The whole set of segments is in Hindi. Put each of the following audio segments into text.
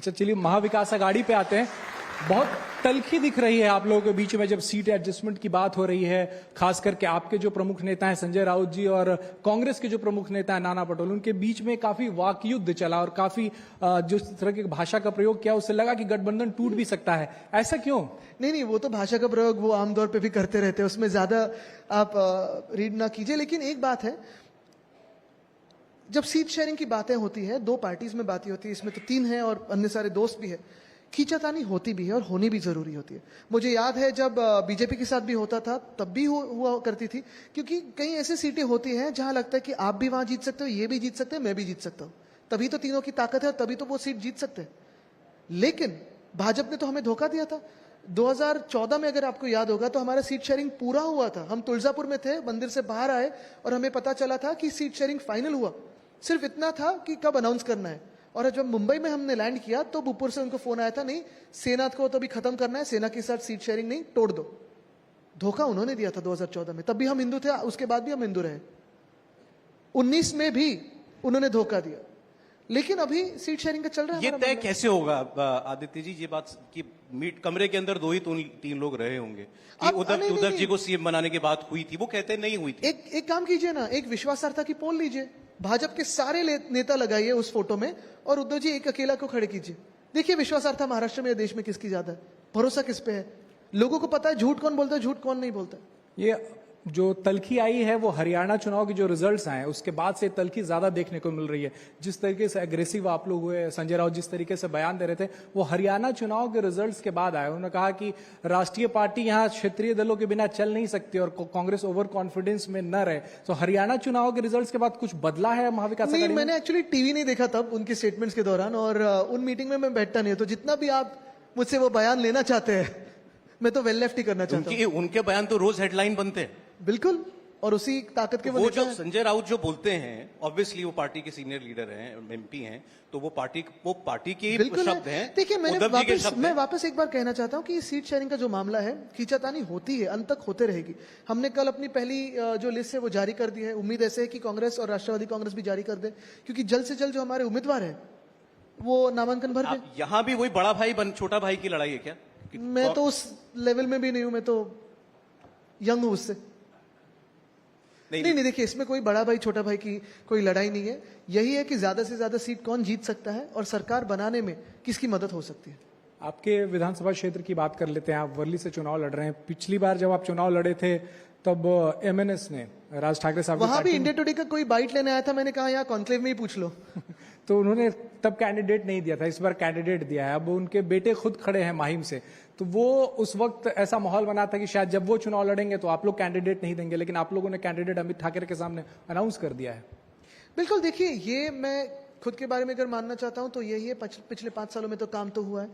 अच्छा चलिए महाविकास अघाड़ी पे आते हैं। बहुत तल्खी दिख रही है आप लोगों के बीच में जब सीट एडजस्टमेंट की बात हो रही है, खास करके आपके जो प्रमुख नेता हैं संजय राउत जी और कांग्रेस के जो प्रमुख नेता हैं नाना पटोले, उनके बीच में काफी वाकयुद्ध चला और काफी जिस तरह की भाषा का प्रयोग किया उससे लगा कि गठबंधन टूट भी सकता है। ऐसा क्यों? नहीं, वो तो भाषा का प्रयोग वो आमतौर पे भी करते रहते हैं, उसमें ज्यादा आप रीड ना कीजिए। लेकिन एक बात है, जब सीट शेयरिंग की बातें होती है, दो पार्टीज में बातें होती है, इसमें तो तीन है और अन्य सारे दोस्त भी है, खींचातानी होती भी है और होनी भी जरूरी होती है। मुझे याद है जब बीजेपी के साथ भी होता था तब भी हुआ करती थी, क्योंकि कई ऐसी सीटें होती हैं जहां लगता है कि आप भी वहां जीत सकते हो, ये भी जीत सकते हैं, मैं भी जीत सकता हूं, तभी तो तीनों की ताकत है और तभी तो वो सीट जीत सकते हैं। लेकिन भाजपा ने तो हमें धोखा दिया था। 2014 में अगर आपको याद होगा तो हमारा सीट शेयरिंग पूरा हुआ था। हम तुलजापुर में थे, मंदिर से बाहर आए और हमें पता चला था कि सीट शेयरिंग फाइनल हुआ। सिर्फ इतना था कि कब अनाउंस करना है। और जब मुंबई में हमने लैंड किया तो ऊपर से उनको फोन आया था, नहीं सेना को तो अभी खत्म करना है, सेना के साथ सीट शेयरिंग नहीं, तोड़ दो। धोखा उन्होंने दिया था 2014 में, तब भी हम हिंदू थे, उसके बाद भी हम हिंदू रहे। 19 में भी उन्होंने धोखा दिया, लेकिन अभी सीट शेयरिंग का चल रहा है। ये तय कैसे होगा आदित्य जी, ये बात कि मीट कमरे के अंदर दो ही तीन लोग रहे होंगे कि उद्धव जी को सीएम बनाने की बात हुई थी, वो कहते नहीं हुई थी। एक काम कीजिए ना, एक विश्वासार्हता की पोल लीजिए, भाजपा के सारे नेता लगाइए उस फोटो में और उद्धव जी एक अकेला को खड़े कीजिए। देखिए विश्वासार्हता महाराष्ट्र में या देश में किसकी ज्यादा है, भरोसा किस पे है, लोगों को पता है झूठ कौन बोलता है, झूठ कौन नहीं बोलता। ये जो तल्खी आई है वो हरियाणा चुनाव के जो रिजल्ट्स आए उसके बाद से तल्खी ज्यादा देखने को मिल रही है। जिस तरीके से एग्रेसिव आप लोग हुए, संजय राउत जिस तरीके से बयान दे रहे थे, वो हरियाणा चुनाव के रिजल्ट्स के बाद आए। उन्होंने कहा कि राष्ट्रीय पार्टी यहाँ क्षेत्रीय दलों के बिना चल नहीं सकती और कांग्रेस ओवर कॉन्फिडेंस में न रहे। तो हरियाणा चुनाव के रिजल्ट के बाद कुछ बदला है महाविकास अघाड़ी में? मैंने एक्चुअली टीवी नहीं देखा तब उनके स्टेटमेंट्स के दौरान, और उन मीटिंग में मैं बैठता नहीं, तो जितना भी आप मुझसे वो बयान लेना चाहते हैं मैं तो वेल लेफ्ट ही करना चाहता हूँ। उनके बयान तो रोज हेडलाइन बनते हैं। बिल्कुल, और उसी ताकत के वो जो संजय राउत जो बोलते हैं, ऑब्वियसली वो पार्टी के सीनियर लीडर हैं, एमपी हैं, तो वो पार्टी के ही शब्द हैं। देखिए मैं वापस एक बार कहना चाहता हूं कि सीट शेयरिंग का जो मामला है, खींचातानी होती है, अंत तक होते रहेगी। हमने कल अपनी पहली जो लिस्ट है वो जारी कर दी है। उम्मीद ऐसे है कि कांग्रेस और राष्ट्रवादी कांग्रेस भी जारी कर दे, क्योंकि जल्द से जल्द जो हमारे उम्मीदवार है वो नामांकन भर दे। यहाँ भी वही बड़ा भाई छोटा भाई की लड़ाई है क्या? मैं तो उस लेवल में भी नहीं हूं, मैं तो यंग हूं उससे। नहीं, देखिए इसमें कोई बड़ा भाई छोटा भाई की कोई लड़ाई नहीं है। यही है कि ज्यादा से ज्यादा सीट कौन जीत सकता है और सरकार बनाने में किसकी मदद हो सकती है। आपके विधानसभा क्षेत्र की बात कर लेते हैं। आप वर्ली से चुनाव लड़ रहे हैं। पिछली बार जब आप चुनाव लड़े थे तब एमएनएस ने, राज ठाकरे साहब, वहां भी इंडिया टुडे का कोई बाइट लेने आया था, मैंने कहा यहाँ कॉन्क्लेव में ही पूछ लो तो उन्होंने तब कैंडिडेट नहीं दिया था, इस बार कैंडिडेट दिया है। अब उनके बेटे खुद खड़े हैं माहिम से, तो वो उस वक्त ऐसा माहौल बना था कि शायद जब वो चुनाव लड़ेंगे तो आप लोग कैंडिडेट नहीं देंगे, लेकिन आप लोगों ने कैंडिडेट अमित ठाकरे के सामने अनाउंस कर दिया है। बिल्कुल, देखिए ये मैं खुद के बारे में अगर मानना चाहता हूं तो यही है, पिछले 5 सालों में तो काम तो हुआ है,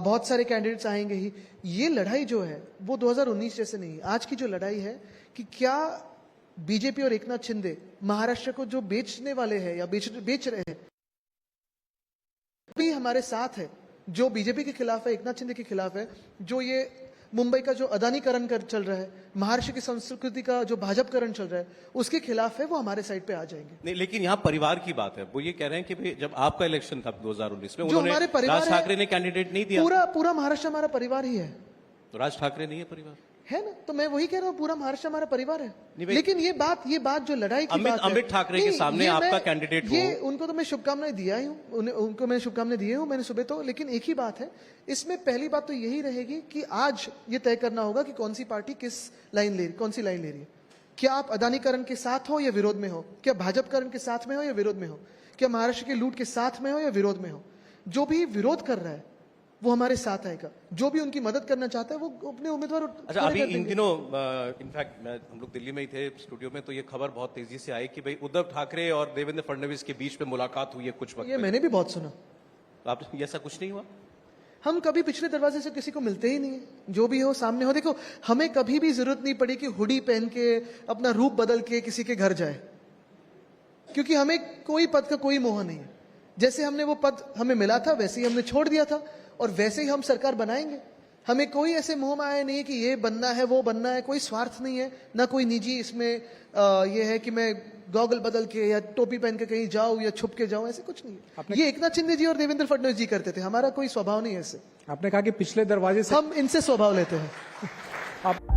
बहुत सारे कैंडिडेट्स आएंगे ही। ये लड़ाई जो है वो 2019 जैसे नहीं, आज की जो लड़ाई है कि क्या बीजेपी और एकनाथ शिंदे महाराष्ट्र को जो बेचने वाले हैं या बेच रहे हैं भी हमारे साथ है, जो बीजेपी के खिलाफ है, एकनाथ शिंदे के खिलाफ है, जो ये मुंबई का जो अदानीकरण चल रहा है, महाराष्ट्र की संस्कृति का जो भाजपकरण चल रहा है, उसके खिलाफ है, वो हमारे साइड पे आ जाएंगे। नहीं, लेकिन यहाँ परिवार की बात है। वो ये कह रहे हैं कि भाई जब आपका इलेक्शन था 2019 में, जो हमारे परिवार राज ठाकरे ने कैंडिडेट नहीं दिया। पूरा महाराष्ट्र हमारा परिवार ही है। तो राज ठाकरे नहीं है परिवार है ना, तो मैं वही कह रहा हूँ, पूरा महाराष्ट्र हमारा परिवार है। लेकिन ये बात जो लड़ाई की बात है, अमित ठाकरे के सामने आपका कैंडिडेट हो, ये उनको तो मैं शुभकामनाएं दिया ही हूँ, उनको मैंने शुभकामनाएं दी हूँ मैंने सुबह तो। लेकिन एक ही बात है इसमें, पहली बात तो यही रहेगी कि आज ये तय करना होगा कि कौन सी पार्टी कौन सी लाइन ले रही है। क्या आप अदानीकरण के साथ हो या विरोध में हो, क्या भाजपकरण के साथ में हो या विरोध में हो, क्या महाराष्ट्र के लूट के साथ में हो या विरोध में हो। जो भी विरोध कर रहा है वो हमारे साथ आएगा, जो भी उनकी मदद करना चाहता है वो अपने उम्मीदवार। अच्छा, अभी इन दिनों इनफैक्ट हम लोग दिल्ली में ही थे स्टूडियो में, तो ये खबर बहुत तेजी से आई कि भाई उद्धव ठाकरे और देवेंद्र फडणवीस के बीच में मुलाकात हुई है कुछ वक्त। ये मैंने भी बहुत सुना। आप ऐसा कुछ नहीं हुआ? हम कभी पिछले दरवाजे से किसी को मिलते ही नहीं है, जो भी हो सामने हो। देखो, हमें कभी भी जरूरत नहीं पड़ी कि हुडी पहन के अपना रूप बदल के किसी के घर जाए, क्योंकि हमें कोई पद का कोई मोह नहीं है। जैसे हमने वो पद हमें मिला था वैसे ही हमने छोड़ दिया था और वैसे ही हम सरकार बनाएंगे। हमें कोई ऐसे मोह माया नहीं है कि ये बनना है वो बनना है, कोई स्वार्थ नहीं है, ना कोई निजी इसमें ये है कि मैं गॉगल बदल के या टोपी पहन के कहीं जाओ या छुप के जाओ, ऐसे कुछ नहीं है। ये एकनाथ शिंदे जी और देवेंद्र फडणवीस जी करते थे, हमारा कोई स्वभाव नहीं है ऐसे। आपने कहा कि पिछले दरवाजे से हम इनसे स्वभाव लेते हैं। आप